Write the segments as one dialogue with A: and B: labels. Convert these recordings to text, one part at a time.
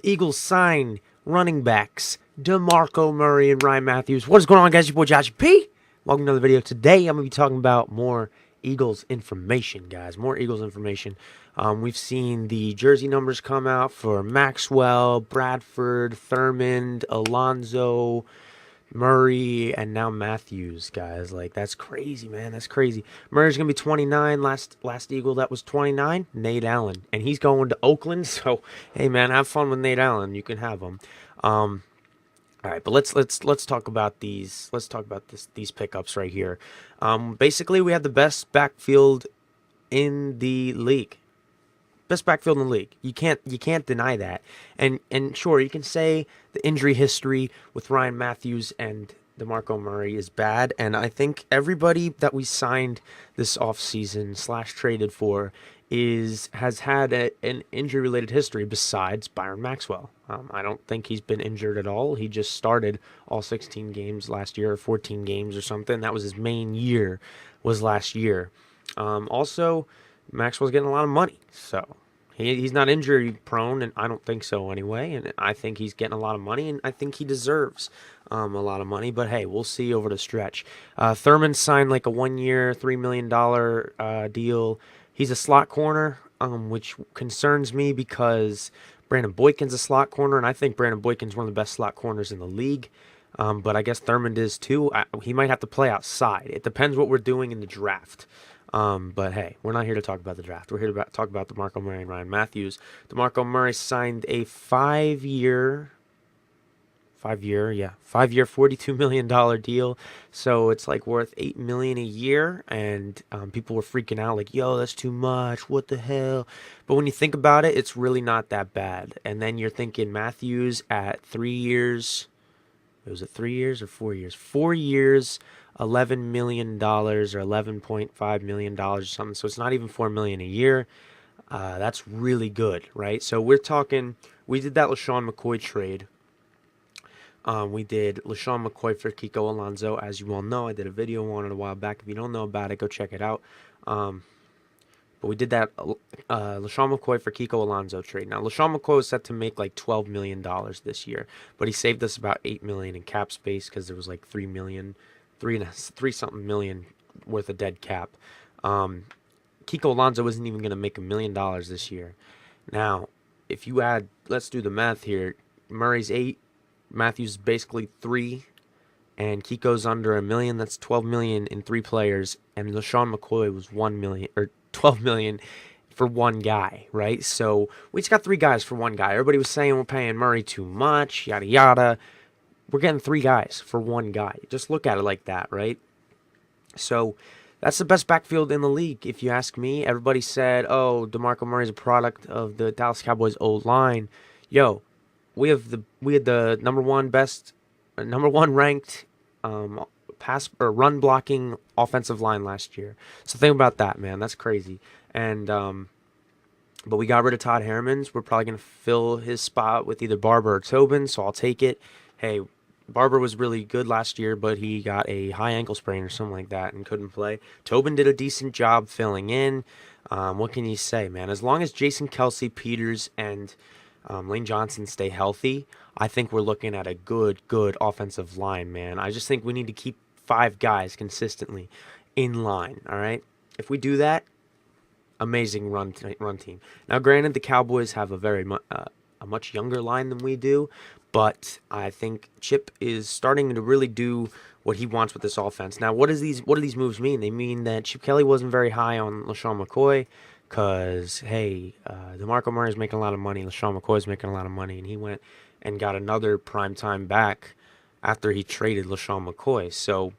A: Eagles signed running backs DeMarco Murray and Ryan Mathews. What is going on, guys? Your boy Josh P. Welcome to another video. Today, I'm going to be talking about more Eagles information, guys. More Eagles information. We've seen the jersey numbers come out for Maxwell, Bradford, Thurmond, Alonzo, Murray, and now Mathews, guys. Like, that's crazy, man. That's crazy. Murray's going to be 29. Last Eagle that was 29, Nate Allen. And he's going to Oakland, so, hey, man, have fun with Nate Allen. You can have him. All right, but let's talk about these. Let's talk about these pickups right here. Basically, we have the best backfield in the league. Best backfield in the league. You can't deny that. And sure, you can say the injury history with Ryan Mathews and DeMarco Murray is bad, and I think everybody that we signed this offseason / traded for has had an injury-related history besides Byron Maxwell. I don't think he's been injured at all. He just started all 16 games last year, or 14 games or something. That was his main year, was last year. Also, Maxwell's getting a lot of money, so he's not injury prone, and I don't think so anyway. And I think he's getting a lot of money, and I think he deserves a lot of money. But hey, we'll see over the stretch. Thurmond signed like a 1-year, $3 million deal. He's a slot corner, which concerns me because Brandon Boykin's a slot corner, and I think Brandon Boykin's one of the best slot corners in the league. But I guess Thurmond is too. He might have to play outside. It depends what we're doing in the draft. But hey, we're not here to talk about the draft. We're here to talk about DeMarco Murray and Ryan Mathews. DeMarco Murray signed a 5-year, $42 million deal. So it's like worth $8 million a year, and people were freaking out like, "Yo, that's too much. What the hell?" But when you think about it, it's really not that bad. And then you're thinking Mathews at 3 years. Was it 3 years or 4 years? 4 years. $11 million or $11.5 million or something. So it's not even $4 million a year. That's really good, right? So we're talking, we did that LaShawn McCoy trade. We did LaShawn McCoy for Kiko Alonso. As you all know, I did a video on it a while back. If you don't know about it, go check it out. But we did that LaShawn McCoy for Kiko Alonso trade. Now, LaShawn McCoy was set to make like $12 million this year, but he saved us about $8 million in cap space because there was like $3 something million worth of dead cap. Kiko Alonso isn't even going to make $1 million this year. Now, if you add, let's do the math here. Murray's 8, Mathews is basically 3, and Kiko's under $1 million. That's $12 million in 3 players, and LaShawn McCoy was $1 million or $12 million for one guy, right? So we just got 3 guys for one guy. Everybody was saying we're paying Murray too much, yada yada. We're getting 3 guys for one guy. Just look at it like that, right? So that's the best backfield in the league, if you ask me. Everybody said, "Oh, DeMarco Murray is a product of the Dallas Cowboys' old line." Yo, we had the number one ranked pass or run blocking offensive line last year. So think about that, man. That's crazy. And but we got rid of Todd Herremans. We're probably gonna fill his spot with either Barber or Tobin. So I'll take it. Hey, Barber was really good last year, but he got a high ankle sprain or something like that and couldn't play. Tobin did a decent job filling in. What can you say, man? As long as Jason Kelce, Peters, and Lane Johnson stay healthy, I think we're looking at a good offensive line, man. I just think we need to keep 5 guys consistently in line, all right? If we do that, amazing run team. Now, granted, the Cowboys have a much younger line than we do, but I think Chip is starting to really do what he wants with this offense. Now, what do these moves mean? They mean that Chip Kelly wasn't very high on LaShawn McCoy because, hey, DeMarco Murray is making a lot of money, LaShawn McCoy is making a lot of money, and he went and got another primetime back after he traded LaShawn McCoy. So,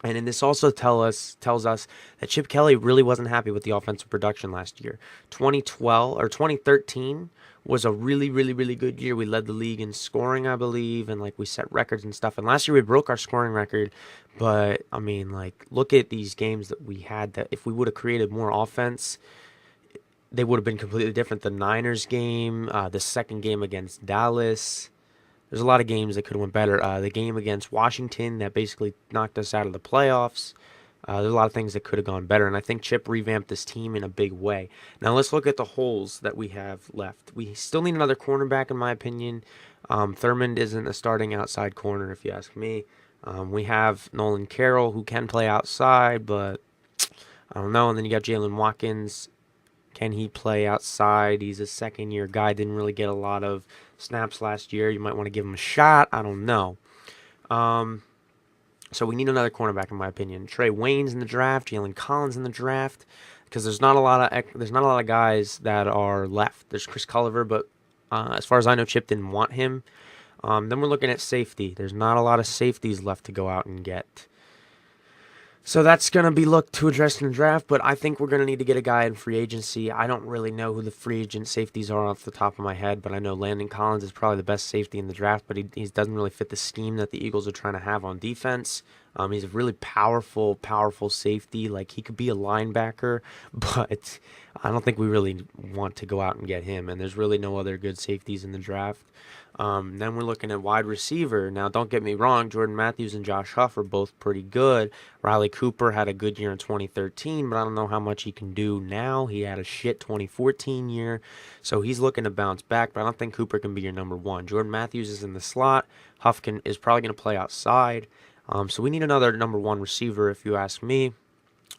A: and then this also tells us that Chip Kelly really wasn't happy with the offensive production last year. 2013 was a really good year. We led the league in scoring, I believe, and like we set records and stuff. And last year we broke our scoring record, but I mean, like, look at these games that we had that if we would have created more offense, they would have been completely different. The Niners game, the second game against Dallas. There's a lot of games that could have went better. The game against Washington that basically knocked us out of the playoffs. There's a lot of things that could have gone better, and I think Chip revamped this team in a big way. Now let's look at the holes that we have left. We still need another cornerback, in my opinion. Thurmond isn't a starting outside corner, if you ask me. We have Nolan Carroll, who can play outside, but I don't know. And then you got Jalen Watkins. Can he play outside? He's a second-year guy. Didn't really get a lot of snaps last year. You might want to give him a shot. I don't know. So we need another cornerback, in my opinion. Trey Wayne's in the draft. Jalen Collins in the draft, because there's not a lot of guys that are left. There's Chris Culliver, but as far as I know, Chip didn't want him. Then we're looking at safety. There's not a lot of safeties left to go out and get. So that's going to be looked to address in the draft, but I think we're going to need to get a guy in free agency. I don't really know who the free agent safeties are off the top of my head, but I know Landon Collins is probably the best safety in the draft, but he doesn't really fit the scheme that the Eagles are trying to have on defense. He's a really powerful safety. Like, he could be a linebacker, but I don't think we really want to go out and get him, and there's really no other good safeties in the draft. Then we're looking at wide receiver. Now, don't get me wrong, Jordan Mathews and Josh Huff are both pretty good. Riley Cooper had a good year in 2013, but I don't know how much he can do now. He had a shit 2014 year, so he's looking to bounce back, but I don't think Cooper can be your number one. Jordan Mathews is in the slot. Huff is probably going to play outside. So we need another number one receiver, if you ask me.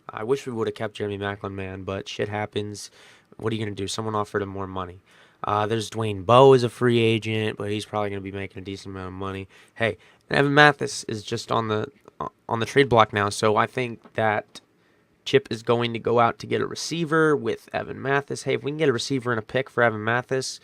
A: I wish we would have kept Jeremy Maclin, man, but shit happens. What are you going to do? Someone offered him more money. There's Dwayne Bowe is a free agent, but he's probably going to be making a decent amount of money. Hey, Evan Mathis is just on the trade block now, so I think that Chip is going to go out to get a receiver with Evan Mathis. Hey, if we can get a receiver and a pick for Evan Mathis,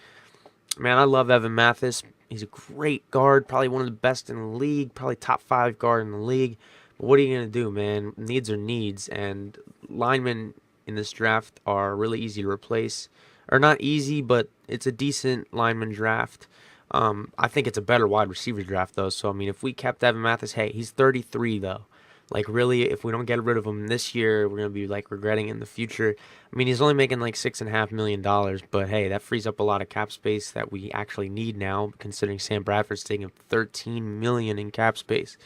A: man, I love Evan Mathis. He's a great guard, probably one of the best in the league, probably top 5 guard in the league. But what are you going to do, man? Needs are needs, and linemen in this draft are really easy to replace. Or not easy, but it's a decent lineman draft. I think it's a better wide receiver draft, though. So, I mean, if we kept Evan Mathis, hey, he's 33, though. Like, really, if we don't get rid of him this year, we're going to be, like, regretting in the future. I mean, he's only making, like, $6.5 million, but, hey, that frees up a lot of cap space that we actually need now, considering Sam Bradford's taking up $13 million in cap space.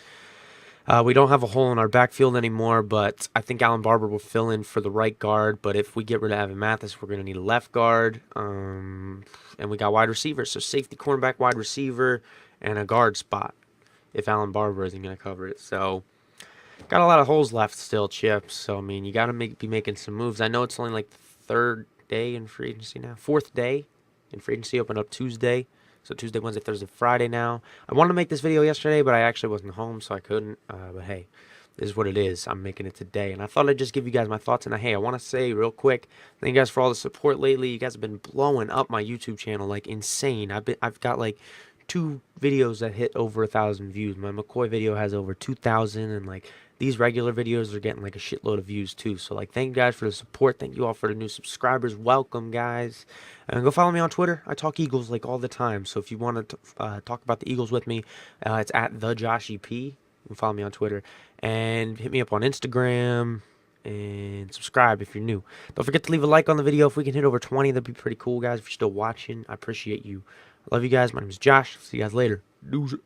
A: We don't have a hole in our backfield anymore, but I think Alan Barber will fill in for the right guard. But if we get rid of Evan Mathis, we're going to need a left guard. And we got wide receivers. So safety, cornerback, wide receiver, and a guard spot if Alan Barber isn't going to cover it. So got a lot of holes left still, Chip. So, I mean, you got to be making some moves. I know it's only like the third day in free agency now. Fourth day in free agency, opened up Tuesday. So Tuesday, Wednesday, Thursday, Friday now. I wanted to make this video yesterday, but I actually wasn't home, so I couldn't. But hey, this is what it is. I'm making it today. And I thought I'd just give you guys my thoughts. And hey, I want to say real quick, thank you guys for all the support lately. You guys have been blowing up my YouTube channel like insane. I've got like 2 videos that hit over 1,000 views. My McCoy video has over 2,000, and like these regular videos are getting like a shitload of views too. So like, thank you guys for the support. Thank you all for the new subscribers. Welcome, guys. And go follow me on Twitter. I talk Eagles like all the time. So if you want to talk about the Eagles with me, it's at the JoshieP. You can follow me on Twitter and hit me up on Instagram and subscribe if you're new. Don't forget to leave a like on the video. If we can hit over 20, that'd be pretty cool, guys. If you're still watching, I appreciate you. I love you guys. My name is Josh. See you guys later. Deuces.